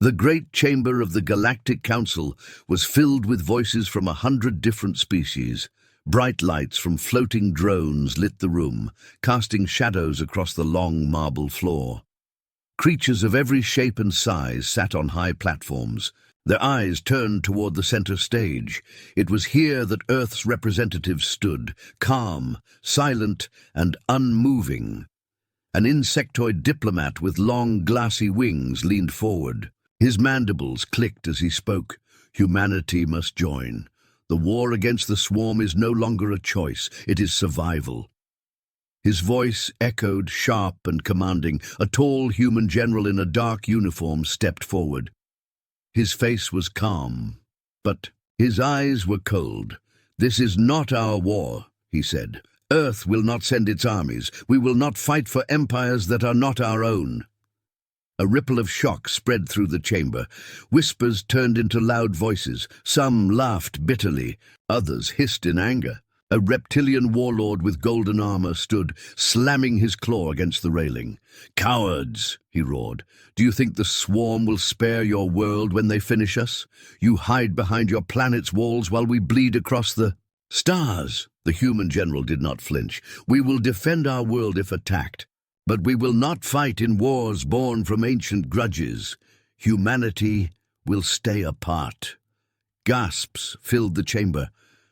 The great chamber of the Galactic Council was filled with voices from 100 different species. Bright lights from floating drones lit the room, casting shadows across the long marble floor. Creatures of every shape and size sat on high platforms, their eyes turned toward the center stage. It was here that Earth's representatives stood, calm, silent, and unmoving. An insectoid diplomat with long, glassy wings leaned forward. His mandibles clicked as he spoke. Humanity must join. The war against the swarm is no longer a choice, it is survival. His voice echoed, sharp and commanding. A tall human general in a dark uniform stepped forward. His face was calm, but his eyes were cold. "This is not our war," he said. "Earth will not send its armies. We will not fight for empires that are not our own." A ripple of shock spread through the chamber. Whispers turned into loud voices. Some laughed bitterly, others hissed in anger. A reptilian warlord with golden armor stood, slamming his claw against the railing. "Cowards!" he roared. "Do you think the swarm will spare your world when they finish us? You hide behind your planet's walls while we bleed across the stars." The human general did not flinch. "We will defend our world if attacked. But we will not fight in wars born from ancient grudges. Humanity will stay apart." Gasps filled the chamber.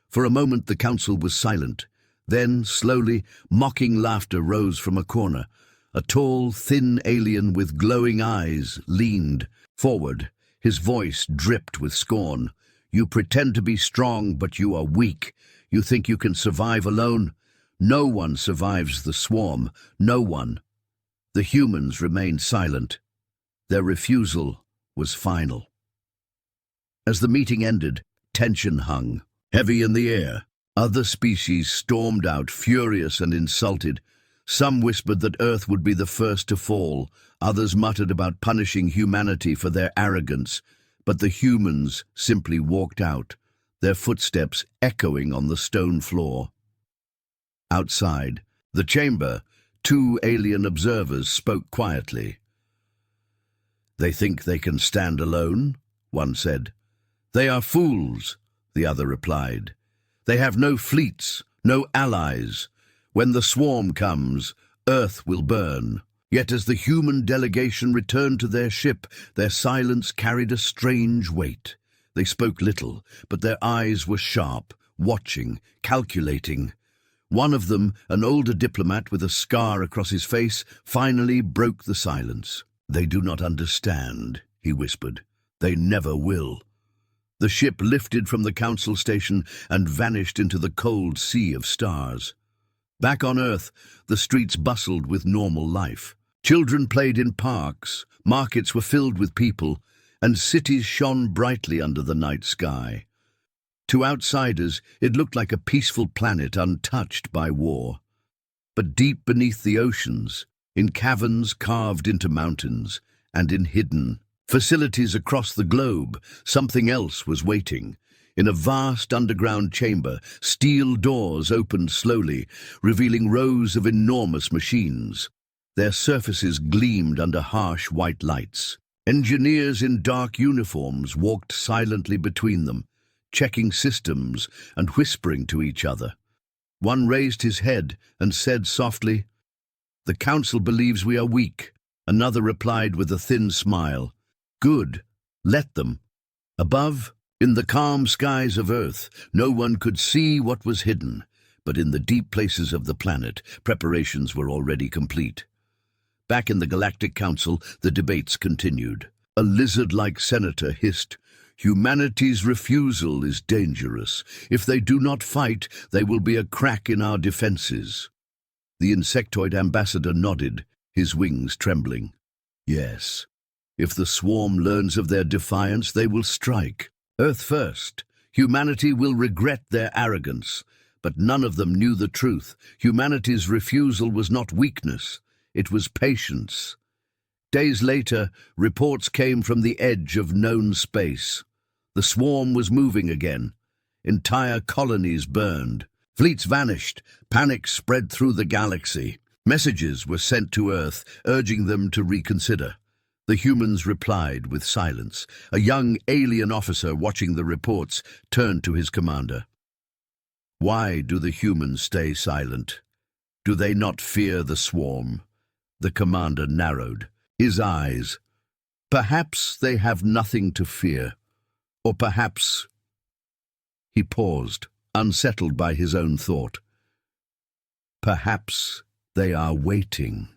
For a moment the council was silent. Then, slowly, mocking laughter rose from a corner. A tall, thin alien with glowing eyes leaned forward. His voice dripped with scorn. "You pretend to be strong, but you are weak. You think you can survive alone? No one survives the swarm. No one." The humans remained silent. Their refusal was final. As the meeting ended, tension hung, heavy in the air. Other species stormed out, furious and insulted. Some whispered that Earth would be the first to fall. Others muttered about punishing humanity for their arrogance. But the humans simply walked out, their footsteps echoing on the stone floor. Outside the chamber, two alien observers spoke quietly. "They think they can stand alone," one said. "They are fools," the other replied. "They have no fleets, no allies. When the swarm comes, Earth will burn." Yet as the human delegation returned to their ship, their silence carried a strange weight. They spoke little, but their eyes were sharp, watching, calculating. One of them, an older diplomat with a scar across his face, finally broke the silence. "They do not understand," he whispered. "They never will." The ship lifted from the council station and vanished into the cold sea of stars. Back on Earth, the streets bustled with normal life. Children played in parks, markets were filled with people, and cities shone brightly under the night sky. To outsiders, it looked like a peaceful planet untouched by war. But deep beneath the oceans, in caverns carved into mountains, and in hidden facilities across the globe, something else was waiting. In a vast underground chamber, steel doors opened slowly, revealing rows of enormous machines. Their surfaces gleamed under harsh white lights. Engineers in dark uniforms walked silently between them, checking systems and whispering to each other. One raised his head and said softly, "The council believes we are weak." Another replied with a thin smile, "Good, let them." Above, in the calm skies of Earth, no one could see what was hidden, but in the deep places of the planet, preparations were already complete. Back in the Galactic Council, the debates continued. A lizard-like senator hissed, "Humanity's refusal is dangerous. If they do not fight, they will be a crack in our defenses." The insectoid ambassador nodded, his wings trembling. "Yes, if the swarm learns of their defiance, they will strike. Earth first. Humanity will regret their arrogance." But none of them knew the truth. Humanity's refusal was not weakness. It was patience. Days later, reports came from the edge of known space. The swarm was moving again. Entire colonies burned. Fleets vanished. Panic spread through the galaxy. Messages were sent to Earth, urging them to reconsider. The humans replied with silence. A young alien officer watching the reports turned to his commander. "Why do the humans stay silent? Do they not fear the swarm?" The commander narrowed his eyes. "Perhaps they have nothing to fear. Or perhaps—" He paused, unsettled by his own thought. "Perhaps they are waiting."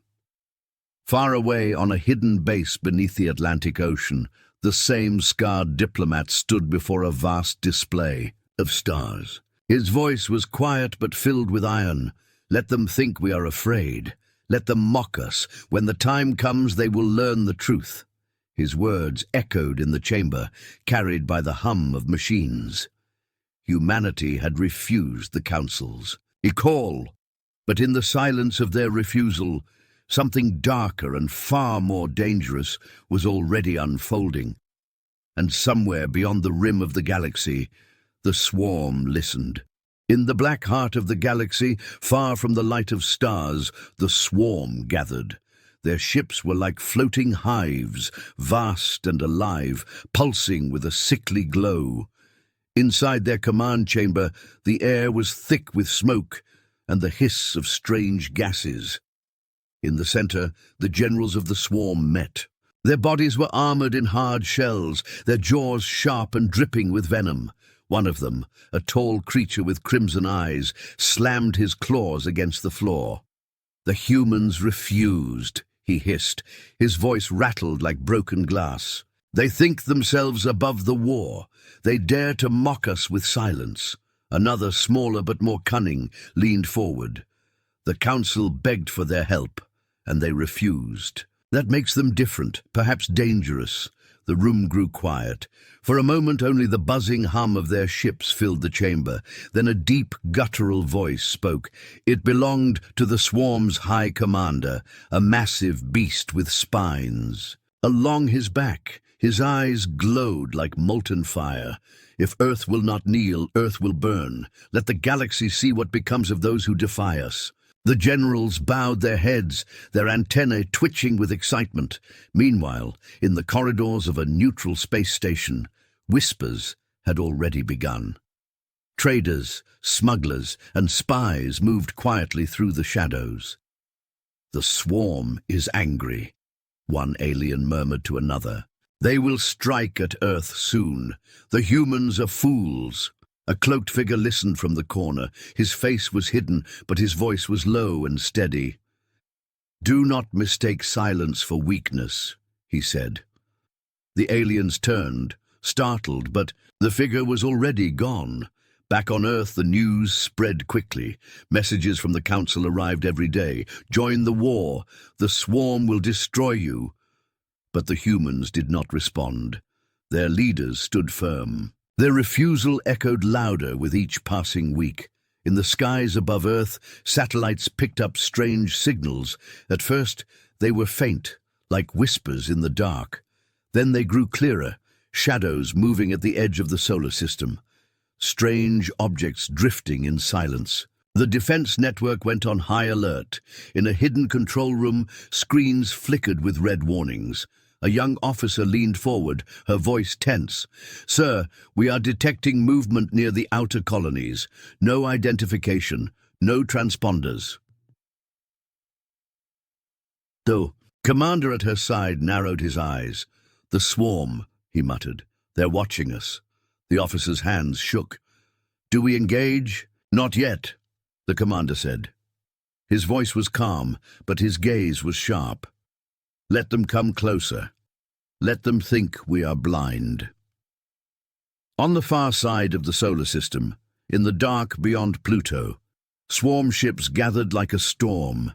Far away on a hidden base beneath the Atlantic Ocean, the same scarred diplomat stood before a vast display of stars. His voice was quiet but filled with iron. "Let them think we are afraid. Let them mock us. When the time comes, they will learn the truth." His words echoed in the chamber, carried by the hum of machines. Humanity had refused the council's call, but in the silence of their refusal, something darker and far more dangerous was already unfolding. And somewhere beyond the rim of the galaxy, the swarm listened. In the black heart of the galaxy, far from the light of stars, the swarm gathered. Their ships were like floating hives, vast and alive, pulsing with a sickly glow. Inside their command chamber, the air was thick with smoke and the hiss of strange gases. In the center, the generals of the swarm met. Their bodies were armored in hard shells, their jaws sharp and dripping with venom. One of them, a tall creature with crimson eyes, slammed his claws against the floor. "The humans refused," he hissed. His voice rattled like broken glass. "They think themselves above the war. They dare to mock us with silence." Another, smaller but more cunning, leaned forward. The council begged for their help, and they refused. "That makes them different, perhaps dangerous." The room grew quiet. For a moment only the buzzing hum of their ships filled the chamber. Then a deep, guttural voice spoke. It belonged to the swarm's high commander, a massive beast with spines. Along his back, his eyes glowed like molten fire. "If Earth will not kneel, Earth will burn. Let the galaxy see what becomes of those who defy us." The generals bowed their heads, their antennae twitching with excitement. Meanwhile, in the corridors of a neutral space station, whispers had already begun. Traders, smugglers, and spies moved quietly through the shadows. "The swarm is angry," one alien murmured to another. "They will strike at Earth soon. The humans are fools." A cloaked figure listened from the corner. His face was hidden, but his voice was low and steady. "Do not mistake silence for weakness," he said. The aliens turned, startled, but the figure was already gone. Back on Earth, the news spread quickly. Messages from the council arrived every day. "Join the war. The swarm will destroy you." But the humans did not respond. Their leaders stood firm. Their refusal echoed louder with each passing week. In the skies above Earth, satellites picked up strange signals. At first, they were faint, like whispers in the dark. Then they grew clearer, shadows moving at the edge of the solar system. Strange objects drifting in silence. The defense network went on high alert. In a hidden control room, screens flickered with red warnings. A young officer leaned forward, her voice tense. "Sir, we are detecting movement near the outer colonies. No identification, no transponders." The commander at her side narrowed his eyes. "The swarm," he muttered. "They're watching us." The officer's hands shook. "Do we engage?" "Not yet," the commander said. His voice was calm, but his gaze was sharp. "Let them come closer. Let them think we are blind." On the far side of the solar system, in the dark beyond Pluto, swarm ships gathered like a storm.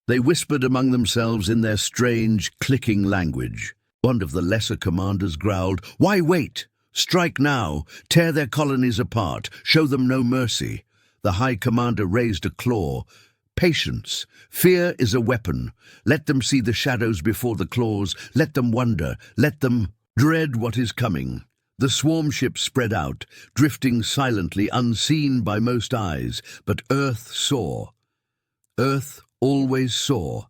They whispered among themselves in their strange, clicking language. One of the lesser commanders growled, "Why wait? Strike now. Tear their colonies apart. Show them no mercy." The high commander raised a claw. "Patience. Fear is a weapon. Let them see the shadows before the claws. Let them wonder. Let them dread what is coming." The swarm ships spread out, drifting silently, unseen by most eyes. But Earth saw. Earth always saw.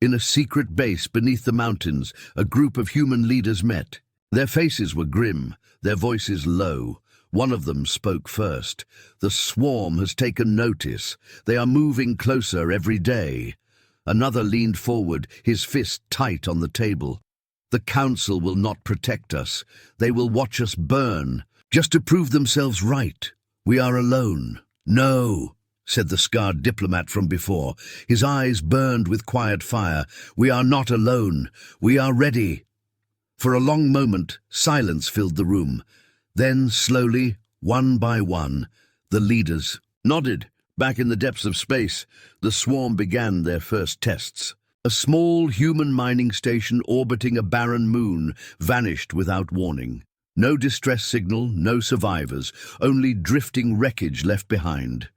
In a secret base beneath the mountains, a group of human leaders met. Their faces were grim, their voices low. One of them spoke first. "The swarm has taken notice. They are moving closer every day." Another leaned forward, his fist tight on the table. "The council will not protect us. They will watch us burn, just to prove themselves right. We are alone." "No," said the scarred diplomat from before. His eyes burned with quiet fire. "We are not alone. We are ready." For a long moment, silence filled the room. Then, slowly, one by one, the leaders nodded. Back in the depths of space, the swarm began their first tests. A small human mining station orbiting a barren moon vanished without warning. No distress signal, no survivors, only drifting wreckage left behind.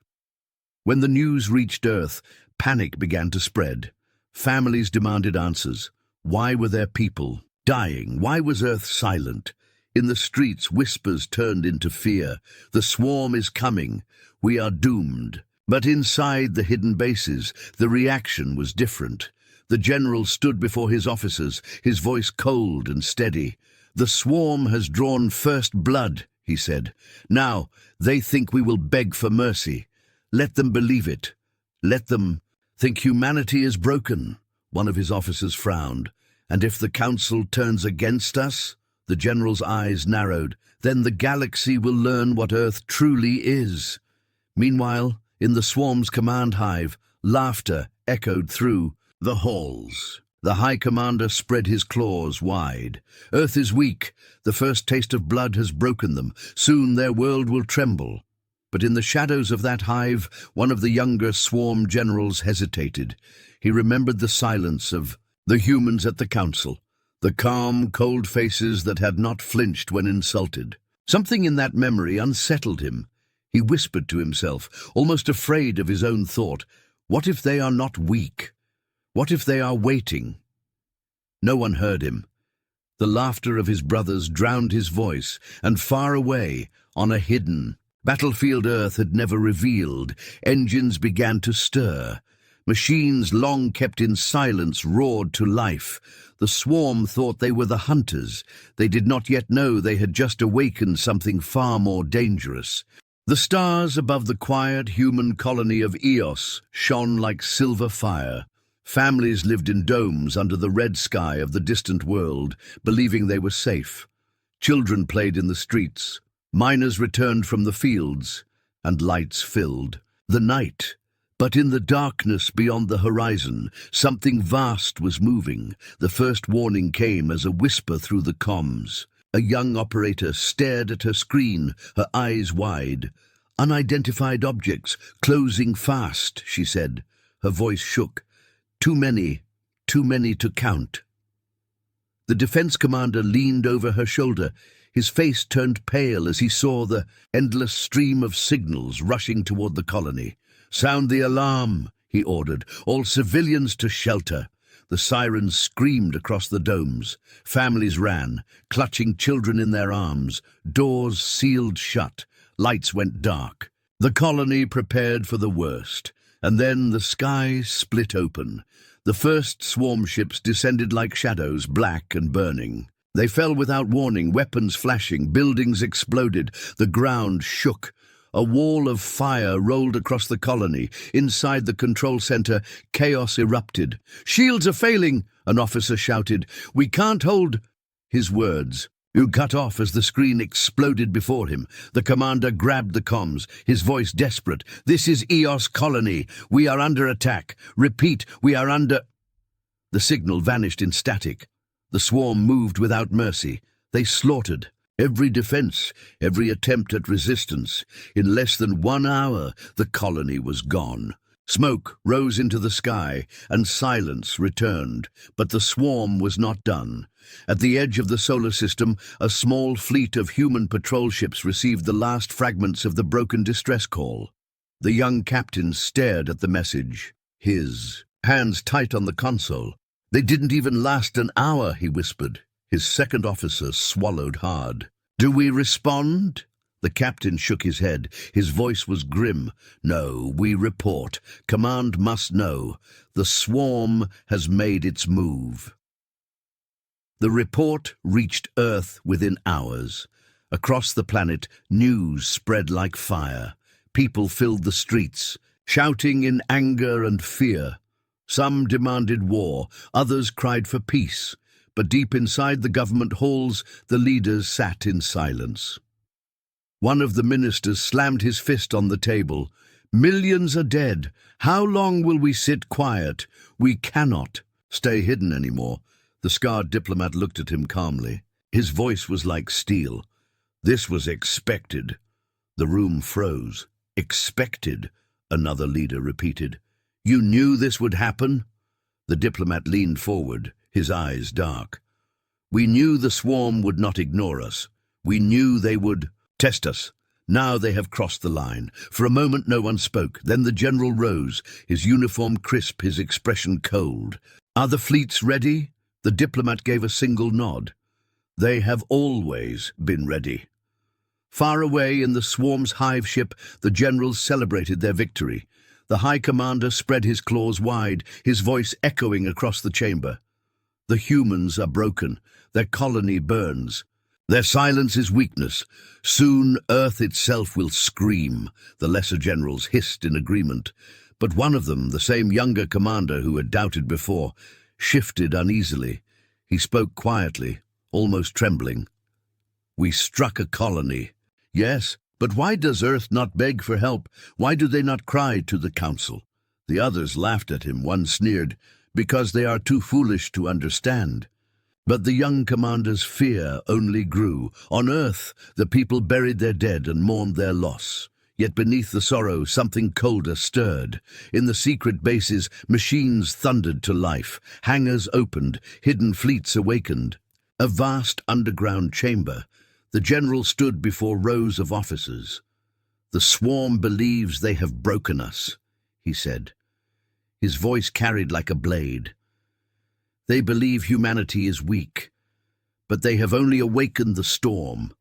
When the news reached Earth, panic began to spread. Families demanded answers. Why were their people dying? Why was Earth silent? In the streets, whispers turned into fear. "The swarm is coming. We are doomed." But inside the hidden bases, the reaction was different. The general stood before his officers, his voice cold and steady. "The swarm has drawn first blood," he said. "Now they think we will beg for mercy. Let them believe it. Let them think humanity is broken." One of his officers frowned. "And if the council turns against us?" The general's eyes narrowed. "Then the galaxy will learn what Earth truly is." Meanwhile, in the swarm's command hive, laughter echoed through the halls. The High Commander spread his claws wide. "Earth is weak. The first taste of blood has broken them. Soon their world will tremble." But in the shadows of that hive, one of the younger swarm generals hesitated. He remembered the silence of the humans at the council, the calm, cold faces that had not flinched when insulted. Something in that memory unsettled him. He whispered to himself, almost afraid of his own thought, "What if they are not weak? What if they are waiting?" No one heard him. The laughter of his brothers drowned his voice, and far away, on a hidden battlefield Earth had never revealed, engines began to stir. Machines long kept in silence roared to life. The swarm thought they were the hunters. They did not yet know they had just awakened something far more dangerous. The stars above the quiet human colony of Eos shone like silver fire. Families lived in domes under the red sky of the distant world, believing they were safe. Children played in the streets. Miners returned from the fields, and lights filled the night. But in the darkness beyond the horizon, something vast was moving. The first warning came as a whisper through the comms. A young operator stared at her screen, her eyes wide. "Unidentified objects, closing fast," she said. Her voice shook. Too many to count." The defense commander leaned over her shoulder. His face turned pale as he saw the endless stream of signals rushing toward the colony. "Sound the alarm," he ordered. "All civilians to shelter." The sirens screamed across the domes. Families ran, clutching children in their arms. Doors sealed shut. Lights went dark. The colony prepared for the worst. And then the sky split open. The first swarm ships descended like shadows, black and burning. They fell without warning, weapons flashing, buildings exploded. The ground shook. A wall of fire rolled across the colony. Inside the control center, chaos erupted. "Shields are failing," an officer shouted. "We can't hold—" His words cut off as the screen exploded before him. The commander grabbed the comms, his voice desperate. "This is Eos Colony. We are under attack. Repeat, we are under—" The signal vanished in static. The swarm moved without mercy. They slaughtered every defense, every attempt at resistance. In less than 1 hour, the colony was gone. Smoke rose into the sky, and silence returned. But the swarm was not done. At the edge of the solar system, a small fleet of human patrol ships received the last fragments of the broken distress call. The young captain stared at the message, his hands tight on the console. "They didn't even last an hour," he whispered. His second officer swallowed hard. "Do we respond?" The captain shook his head. His voice was grim. "No, we report. Command must know. The swarm has made its move." The report reached Earth within hours. Across the planet, news spread like fire. People filled the streets, shouting in anger and fear. Some demanded war, others cried for peace. But deep inside the government halls, the leaders sat in silence. One of the ministers slammed his fist on the table. "Millions are dead. How long will we sit quiet? We cannot stay hidden anymore." The scarred diplomat looked at him calmly. His voice was like steel. "This was expected." The room froze. "Expected," another leader repeated. "You knew this would happen?" The diplomat leaned forward, his eyes dark. "We knew the swarm would not ignore us. We knew they would test us. Now they have crossed the line." For a moment no one spoke. Then the general rose, his uniform crisp, his expression cold. "Are the fleets ready?" The diplomat gave a single nod. "They have always been ready." Far away in the swarm's hive ship, the generals celebrated their victory. The high commander spread his claws wide, his voice echoing across the chamber. "The humans are broken. Their colony burns. Their silence is weakness. Soon Earth itself will scream." The lesser generals hissed in agreement. But one of them, the same younger commander who had doubted before, shifted uneasily. He spoke quietly, almost trembling. "We struck a colony." "Yes, but why does Earth not beg for help? Why do they not cry to the Council?" The others laughed at him. One sneered, "Because they are too foolish to understand." But the young commander's fear only grew. On Earth, the people buried their dead and mourned their loss. Yet beneath the sorrow, something colder stirred. In the secret bases, machines thundered to life. Hangars opened, hidden fleets awakened. A vast underground chamber. The general stood before rows of officers. "The swarm believes they have broken us," he said. His voice carried like a blade. "They believe humanity is weak, but they have only awakened the storm."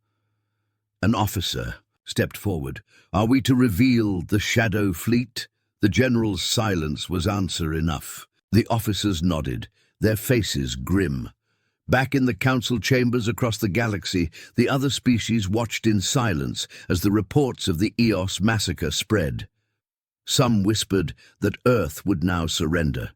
An officer stepped forward. "Are we to reveal the shadow fleet?" The general's silence was answer enough. The officers nodded, their faces grim. Back in the council chambers across the galaxy, the other species watched in silence as the reports of the Eos massacre spread. Some whispered that Earth would now surrender.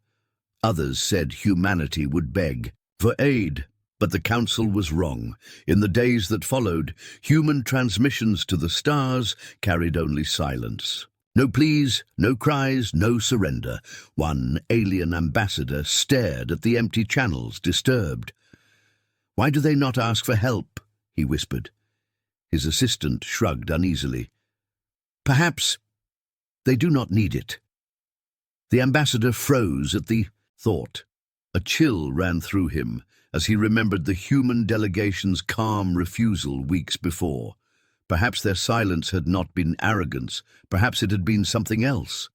Others said humanity would beg for aid. But the council was wrong. In the days that followed, human transmissions to the stars carried only silence. No pleas, no cries, no surrender. One alien ambassador stared at the empty channels, disturbed. "Why do they not ask for help?" he whispered. His assistant shrugged uneasily. "Perhaps they do not need it." The ambassador froze at the thought. A chill ran through him as he remembered the human delegation's calm refusal weeks before. Perhaps their silence had not been arrogance. Perhaps it had been something else.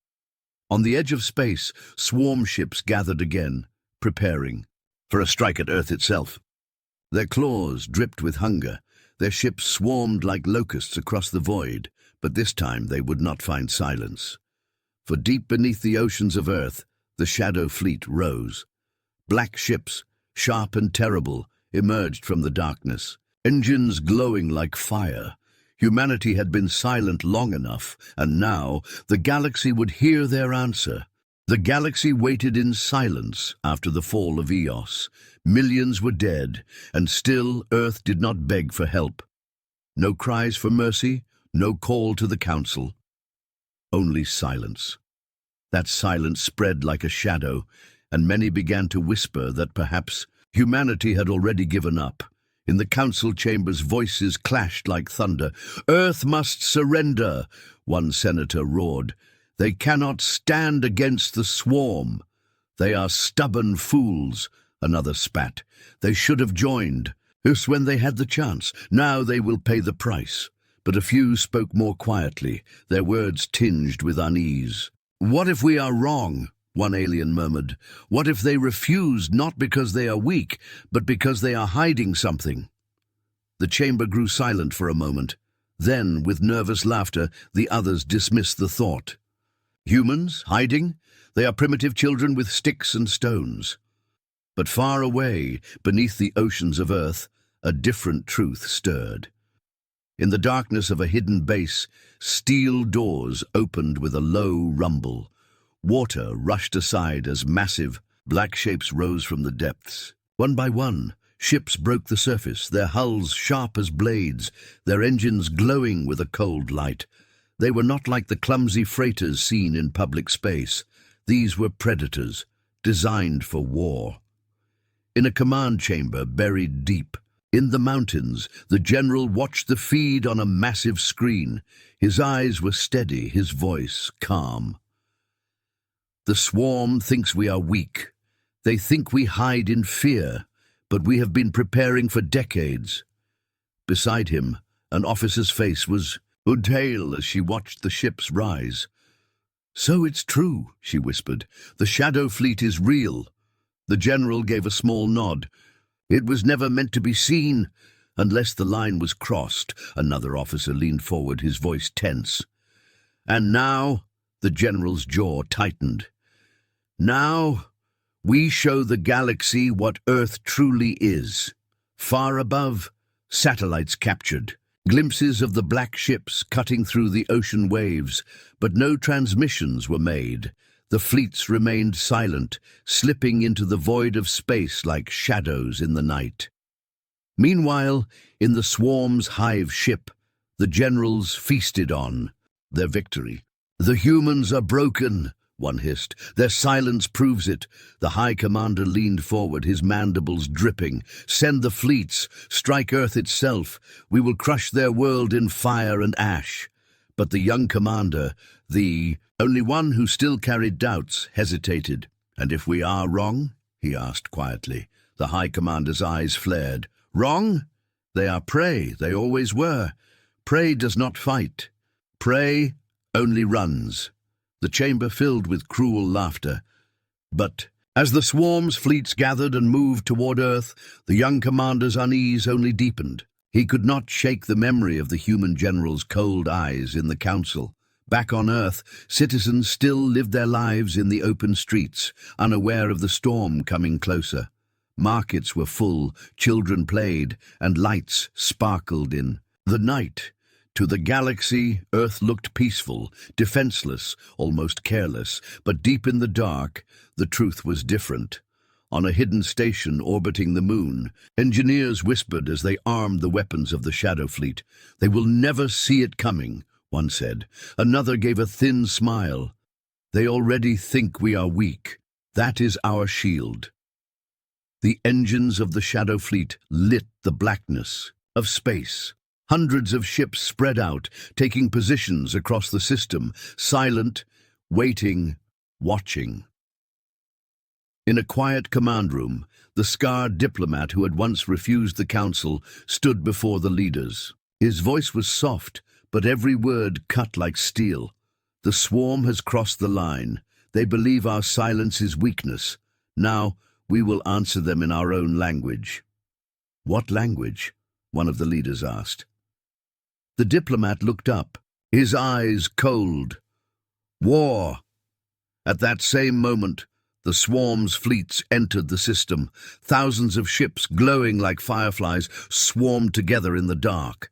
On the edge of space, swarm ships gathered again, preparing for a strike at Earth itself. Their claws dripped with hunger. Their ships swarmed like locusts across the void, but this time they would not find silence. For deep beneath the oceans of Earth, the shadow fleet rose. Black ships, sharp and terrible, emerged from the darkness, engines glowing like fire. Humanity had been silent long enough, and now the galaxy would hear their answer. The galaxy waited in silence after the fall of Eos. Millions were dead, and still Earth did not beg for help. No cries for mercy, no call to the Council. Only silence. That silence spread like a shadow, and many began to whisper that perhaps humanity had already given up. In the council chambers, voices clashed like thunder. "Earth must surrender," one senator roared. "They cannot stand against the swarm." "They are stubborn fools," another spat. "They should have joined us when they had the chance. Now they will pay the price." But a few spoke more quietly, their words tinged with unease. "What if we are wrong?" one alien murmured. "What if they refuse not because they are weak, but because they are hiding something?" The chamber grew silent for a moment. Then, with nervous laughter, the others dismissed the thought. Humans, hiding? They are primitive children with sticks and stones. But far away, beneath the oceans of Earth, a different truth stirred. In the darkness of a hidden base, steel doors opened with a low rumble. Water rushed aside as massive, black shapes rose from the depths. One by one, ships broke the surface, their hulls sharp as blades, their engines glowing with a cold light. They were not like the clumsy freighters seen in public space. These were predators, designed for war. In a command chamber buried deep, in the mountains, the general watched the feed on a massive screen. His eyes were steady, his voice calm. The swarm thinks we are weak. They think we hide in fear, but we have been preparing for decades. Beside him, an officer's face was pale as she watched the ships rise. "So it's true," she whispered. "The Shadow Fleet is real." The general gave a small nod. "It was never meant to be seen, unless the line was crossed." Another officer leaned forward, his voice tense. "And now," the general's jaw tightened, "now we show the galaxy what Earth truly is." Far above, satellites captured, glimpses of the black ships cutting through the ocean waves, but no transmissions were made. The fleets remained silent, slipping into the void of space like shadows in the night. Meanwhile, in the swarm's hive ship, the generals feasted on their victory. "The humans are broken," one hissed. "Their silence proves it." The High Commander leaned forward, his mandibles dripping. "Send the fleets, strike Earth itself. We will crush their world in fire and ash." But the young commander, the only one who still carried doubts, hesitated. "And if we are wrong?" he asked quietly. The High Commander's eyes flared. "Wrong? They are prey, they always were. Prey does not fight. Prey only runs." The chamber filled with cruel laughter. But as the swarm's fleets gathered and moved toward Earth, the young commander's unease only deepened. He could not shake the memory of the human general's cold eyes in the council. Back on Earth, citizens still lived their lives in the open streets, unaware of the storm coming closer. Markets were full, children played, and lights sparkled in the night. To the galaxy, Earth looked peaceful, defenseless, almost careless, but deep in the dark, the truth was different. On a hidden station orbiting the moon, engineers whispered as they armed the weapons of the Shadow Fleet. "They will never see it coming," one said. Another gave a thin smile. "They already think we are weak. That is our shield." The engines of the Shadow Fleet lit the blackness of space. Hundreds of ships spread out, taking positions across the system, silent, waiting, watching. In a quiet command room, the scarred diplomat who had once refused the council stood before the leaders. His voice was soft, but every word cut like steel. "The swarm has crossed the line. They believe our silence is weakness. Now, we will answer them in our own language." "What language?" one of the leaders asked. The diplomat looked up, his eyes cold. "War." At that same moment, the swarm's fleets entered the system. Thousands of ships, glowing like fireflies, swarmed together in the dark.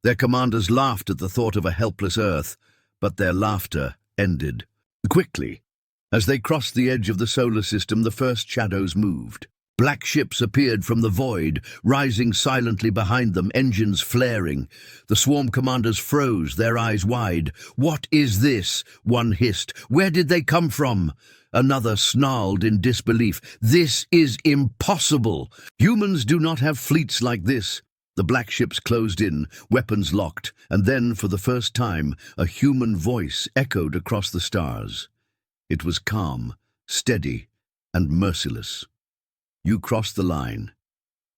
Their commanders laughed at the thought of a helpless Earth, but their laughter ended. Quickly, as they crossed the edge of the solar system, the first shadows moved. Black ships appeared from the void, rising silently behind them, engines flaring. The swarm commanders froze, their eyes wide. "What is this?" one hissed. "Where did they come from?" Another snarled in disbelief. "This is impossible. Humans do not have fleets like this." The black ships closed in, weapons locked, and then, for the first time, a human voice echoed across the stars. It was calm, steady, and merciless. "You crossed the line.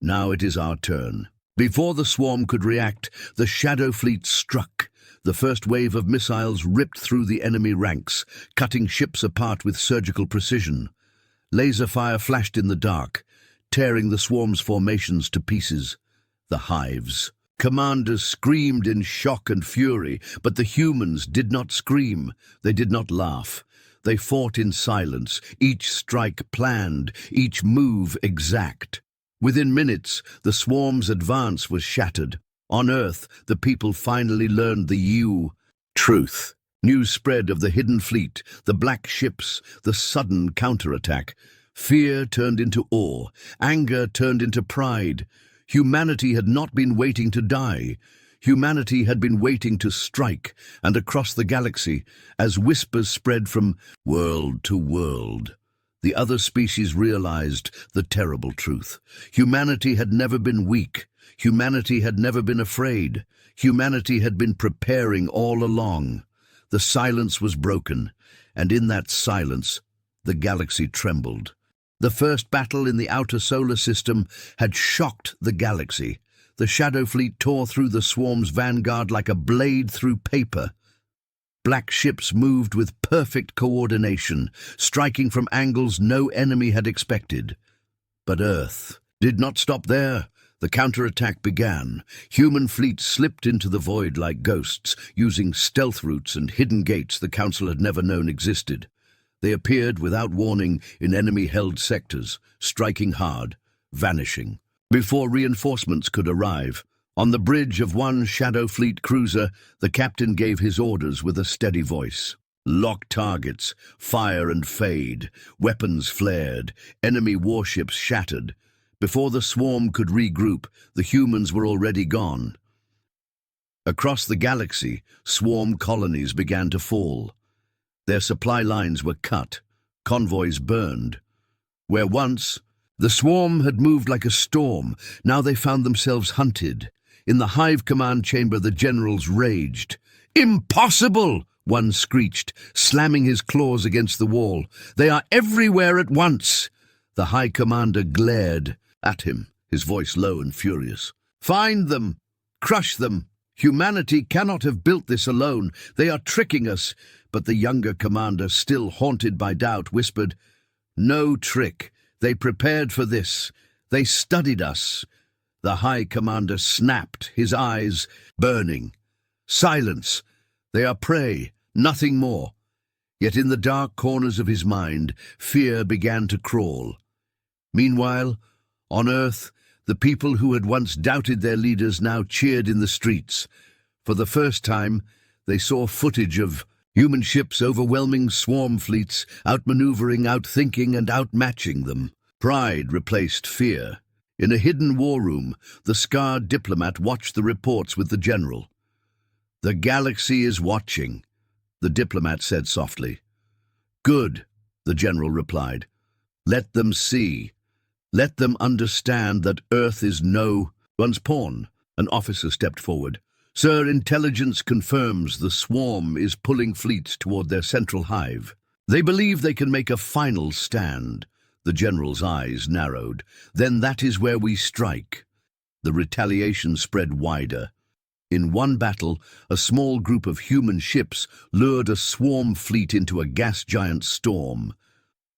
Now it is our turn." Before the swarm could react, the Shadow Fleet struck. The first wave of missiles ripped through the enemy ranks, cutting ships apart with surgical precision. Laser fire flashed in the dark, tearing the swarm's formations to pieces. The hives, Commanders screamed in shock and fury, but the humans did not scream. They did not laugh. They fought in silence, each strike planned, each move exact. Within minutes, the swarm's advance was shattered. On Earth, the people finally learned the truth. News spread of the hidden fleet, the black ships, the sudden counterattack. Fear turned into awe. Anger turned into pride. Humanity had not been waiting to die. Humanity had been waiting to strike, and across the galaxy, as whispers spread from world to world, the other species realized the terrible truth. Humanity had never been weak. Humanity had never been afraid. Humanity had been preparing all along. The silence was broken, and in that silence, the galaxy trembled. The first battle in the outer solar system had shocked the galaxy. The Shadow Fleet tore through the swarm's vanguard like a blade through paper. Black ships moved with perfect coordination, striking from angles no enemy had expected. But Earth did not stop there. The counterattack began. Human fleets slipped into the void like ghosts, using stealth routes and hidden gates the Council had never known existed. They appeared without warning in enemy-held sectors, striking hard, vanishing. Before reinforcements could arrive, on the bridge of one Shadow Fleet cruiser, the captain gave his orders with a steady voice. Lock targets, fire and fade, weapons flared, enemy warships shattered. Before the swarm could regroup, the humans were already gone. Across the galaxy, swarm colonies began to fall. Their supply lines were cut, convoys burned. Where once the swarm had moved like a storm, now they found themselves hunted. In the Hive command chamber, the generals raged. "Impossible!" one screeched, slamming his claws against the wall. "They are everywhere at once!" The High Commander glared at him, his voice low and furious. "Find them! Crush them! Humanity cannot have built this alone. They are tricking us." But the younger commander, still haunted by doubt, whispered, "No trick. They prepared for this. They studied us." The High Commander snapped, his eyes burning. "Silence! They are prey, nothing more." Yet in the dark corners of his mind, fear began to crawl. Meanwhile, on Earth, the people who had once doubted their leaders now cheered in the streets. For the first time, they saw footage of human ships overwhelming swarm fleets, outmaneuvering, outthinking, and outmatching them. Pride replaced fear. In a hidden war room, the scarred diplomat watched the reports with the general. "The galaxy is watching," the diplomat said softly. "Good," the general replied. "Let them see. Let them understand that Earth is no one's pawn." An officer stepped forward. "Sir, intelligence confirms the swarm is pulling fleets toward their central hive. They believe they can make a final stand." The general's eyes narrowed. "Then that is where we strike." The retaliation spread wider. In one battle, a small group of human ships lured a swarm fleet into a gas giant storm.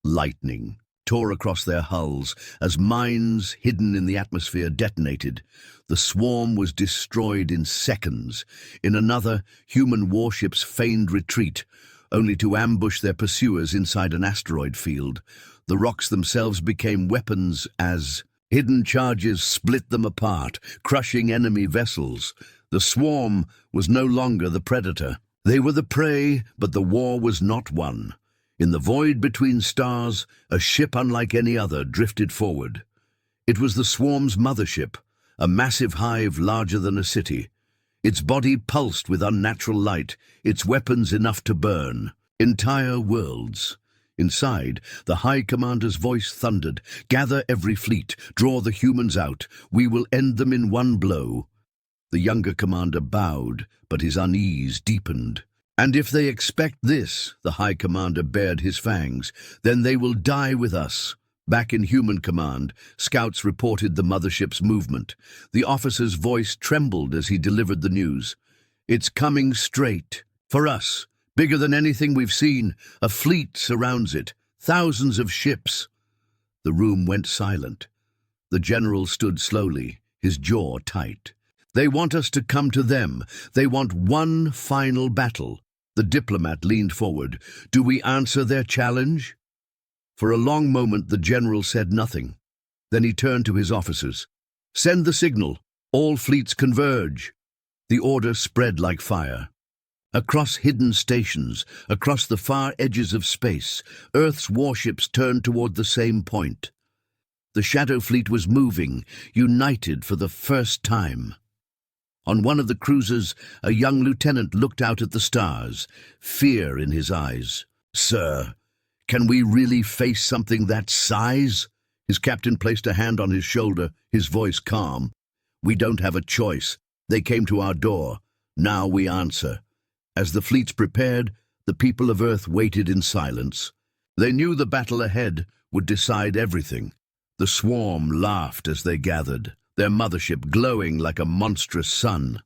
Lightning tore across their hulls as mines hidden in the atmosphere detonated. The swarm was destroyed in seconds. In another, human warships feigned retreat, only to ambush their pursuers inside an asteroid field. The rocks themselves became weapons as hidden charges split them apart, crushing enemy vessels. The swarm was no longer the predator. They were the prey, but the war was not won. In the void between stars, a ship unlike any other drifted forward. It was the swarm's mothership, a massive hive larger than a city. Its body pulsed with unnatural light, its weapons enough to burn entire worlds. Inside, the High Commander's voice thundered, "Gather every fleet, draw the humans out. We will end them in one blow." The younger commander bowed, but his unease deepened. "And if they expect this," the High Commander bared his fangs, "then they will die with us." Back in human command, scouts reported the mothership's movement. The officer's voice trembled as he delivered the news. "It's coming straight. For us. Bigger than anything we've seen. A fleet surrounds it. Thousands of ships." The room went silent. The general stood slowly, his jaw tight. They want us to come to them. They want one final battle. The diplomat leaned forward. Do we answer their challenge? For a long moment the general said nothing. Then he turned to his officers. Send the signal. All fleets converge. The order spread like fire. Across hidden stations, across the far edges of space, Earth's warships turned toward the same point. The Shadow Fleet was moving, united for the first time. On one of the cruisers, a young lieutenant looked out at the stars, fear in his eyes. Sir, can we really face something that size? His captain placed a hand on his shoulder, his voice calm. We don't have a choice. They came to our door. Now we answer. As the fleets prepared, the people of Earth waited in silence. They knew the battle ahead would decide everything. The swarm laughed as they gathered, their mothership glowing like a monstrous sun.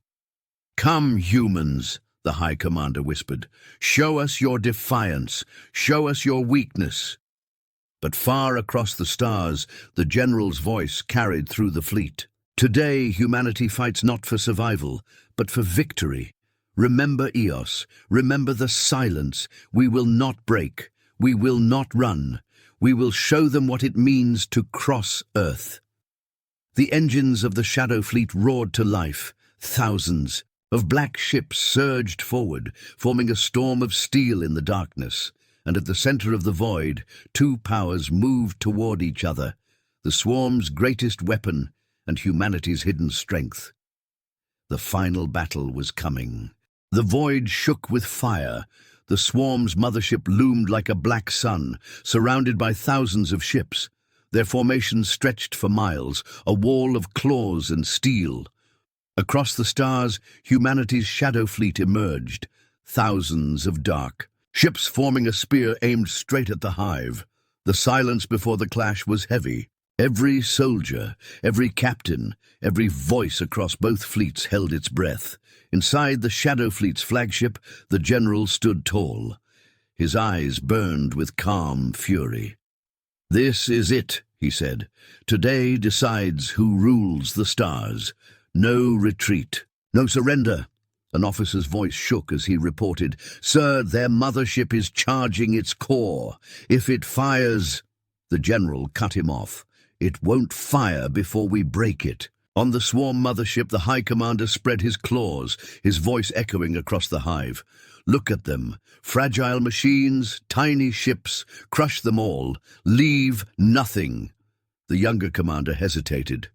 Come, humans, the High Commander whispered. Show us your defiance. Show us your weakness. But far across the stars, the general's voice carried through the fleet. Today, humanity fights not for survival, but for victory. Remember Eos. Remember the silence. We will not break. We will not run. We will show them what it means to cross Earth. The engines of the Shadow Fleet roared to life. Thousands of black ships surged forward, forming a storm of steel in the darkness. And at the center of the void, two powers moved toward each other, the swarm's greatest weapon and humanity's hidden strength. The final battle was coming. The void shook with fire. The swarm's mothership loomed like a black sun, surrounded by thousands of ships. Their formations stretched for miles, a wall of claws and steel. Across the stars, humanity's Shadow Fleet emerged, thousands of dark ships forming a spear aimed straight at the hive. The silence before the clash was heavy. Every soldier, every captain, every voice across both fleets held its breath. Inside the Shadow Fleet's flagship, the general stood tall. His eyes burned with calm fury. This is it, he said. Today decides who rules the stars. No retreat, no surrender. An officer's voice shook as he reported, Sir, their mothership is charging its core. If it fires... The general cut him off. It won't fire before we break it. On the swarm mothership, the High Commander spread his claws, his voice echoing across the hive. Look at them. Fragile machines, tiny ships. Crush them all. Leave nothing. The younger commander hesitated.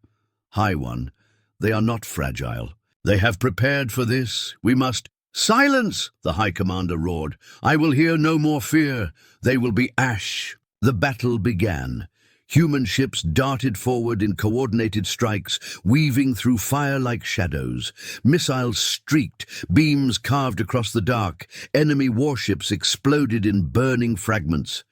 High One, they are not fragile. They have prepared for this. We must... Silence! The High Commander roared. I will hear no more fear. They will be ash. The battle began. Human ships darted forward in coordinated strikes, weaving through fire like shadows. Missiles streaked, beams carved across the dark. Enemy warships exploded in burning fragments.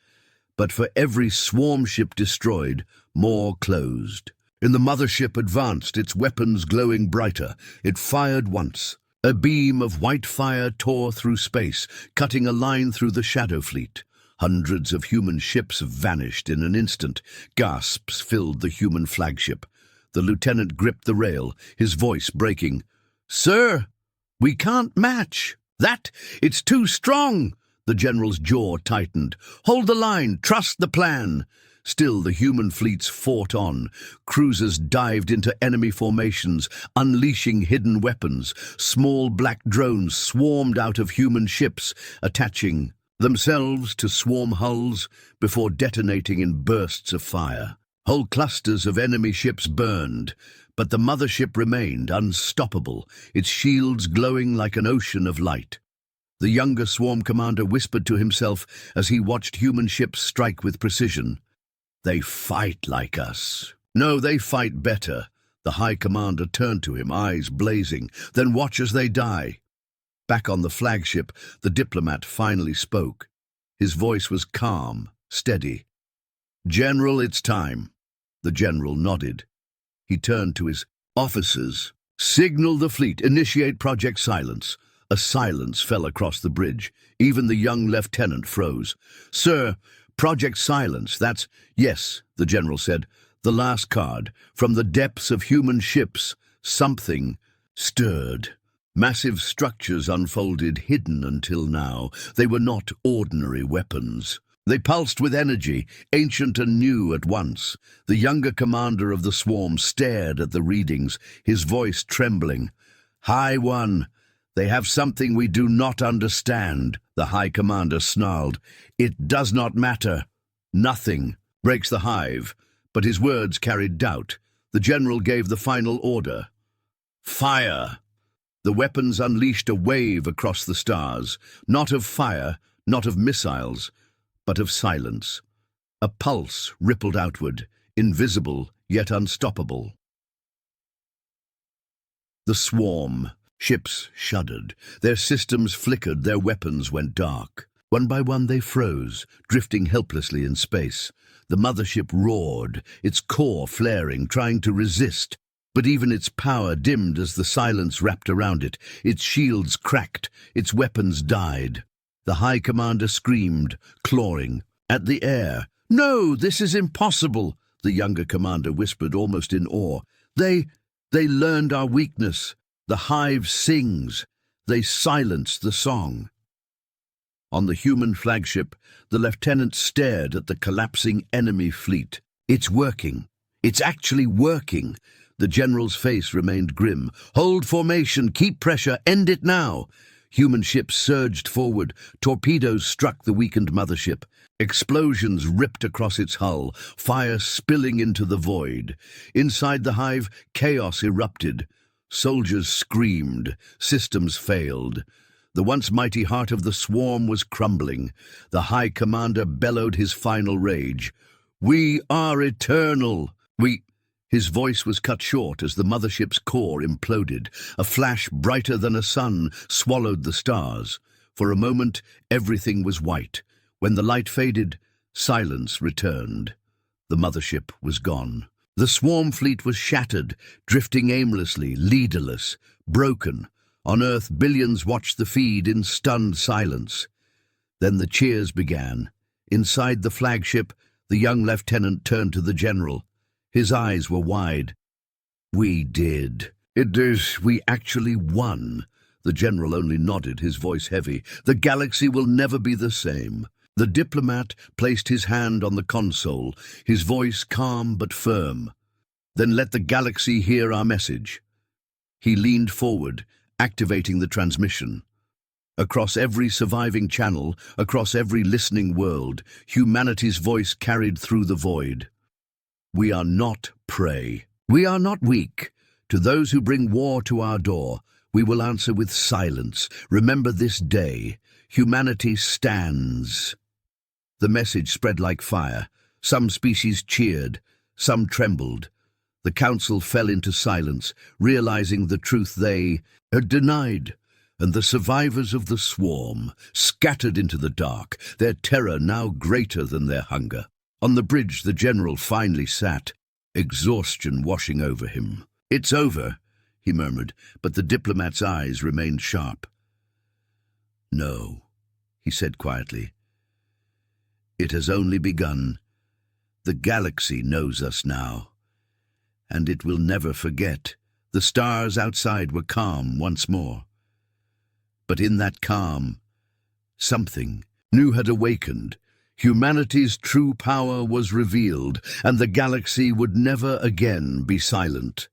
But for every swarm ship destroyed, more closed. In the mothership advanced, its weapons glowing brighter. It fired once. A beam of white fire tore through space, cutting a line through the Shadow Fleet. Hundreds of human ships vanished in an instant. Gasps filled the human flagship. The lieutenant gripped the rail, his voice breaking. Sir, we can't match. It's too strong. The general's jaw tightened. Hold the line, trust the plan. Still, the human fleets fought on. Cruisers dived into enemy formations, unleashing hidden weapons. Small black drones swarmed out of human ships, attaching themselves to swarm hulls before detonating in bursts of fire. Whole clusters of enemy ships burned, but the mothership remained unstoppable, its shields glowing like an ocean of light. The younger swarm commander whispered to himself as he watched human ships strike with precision. They fight like us. No, they fight better. The High Commander turned to him, eyes blazing. Then watch as they die. Back on the flagship, the diplomat finally spoke. His voice was calm, steady. General, it's time. The general nodded. He turned to his officers. Signal the fleet, initiate Project Silence. A silence fell across the bridge. Even the young lieutenant froze. Sir, Project Silence, that's... Yes, the general said. The last card. From the depths of human ships, something stirred. Massive structures unfolded, hidden until now. They were not ordinary weapons. They pulsed with energy, ancient and new at once. The younger commander of the swarm stared at the readings, his voice trembling. "High One, they have something we do not understand," the High Commander snarled. "It does not matter. Nothing breaks the hive." But his words carried doubt. The general gave the final order. Fire! The weapons unleashed a wave across the stars, not of fire, not of missiles, but of silence. A pulse rippled outward, invisible yet unstoppable. The swarm. Ships shuddered. Their systems flickered, their weapons went dark. One by one they froze, drifting helplessly in space. The mothership roared, its core flaring, trying to resist. But even its power dimmed as the silence wrapped around it. Its shields cracked, its weapons died. The High Commander screamed, clawing at the air. "No, this is impossible," the younger commander whispered, almost in awe. They learned our weakness. The hive sings. They silenced the song." On the human flagship, the lieutenant stared at the collapsing enemy fleet. "It's working. It's actually working." The general's face remained grim. "Hold formation, keep pressure, end it now." Human ships surged forward. Torpedoes struck the weakened mothership. Explosions ripped across its hull, fire spilling into the void. Inside the hive, chaos erupted. Soldiers screamed. Systems failed. The once mighty heart of the swarm was crumbling. The High Commander bellowed his final rage. "We are eternal. His voice was cut short as the mothership's core imploded. A flash brighter than a sun swallowed the stars. For a moment, everything was white. When the light faded, silence returned. The mothership was gone. The swarm fleet was shattered, drifting aimlessly, leaderless, broken. On Earth, billions watched the feed in stunned silence. Then the cheers began. Inside the flagship, the young lieutenant turned to the general. His eyes were wide. "We did. We actually won." The general only nodded, his voice heavy. "The galaxy will never be the same." The diplomat placed his hand on the console, his voice calm but firm. "Then let the galaxy hear our message." He leaned forward, activating the transmission. Across every surviving channel, across every listening world, humanity's voice carried through the void. "We are not prey. We are not weak. To those who bring war to our door, we will answer with silence. Remember this day. Humanity stands." The message spread like fire. Some species cheered, some trembled. The council fell into silence, realizing the truth they had denied. And the survivors of the swarm scattered into the dark, their terror now greater than their hunger. On the bridge, the general finally sat, exhaustion washing over him. "It's over," he murmured, but the diplomat's eyes remained sharp. "No," he said quietly. "It has only begun. The galaxy knows us now, and it will never forget." The stars outside were calm once more. But in that calm, something new had awakened. Humanity's true power was revealed, and the galaxy would never again be silent.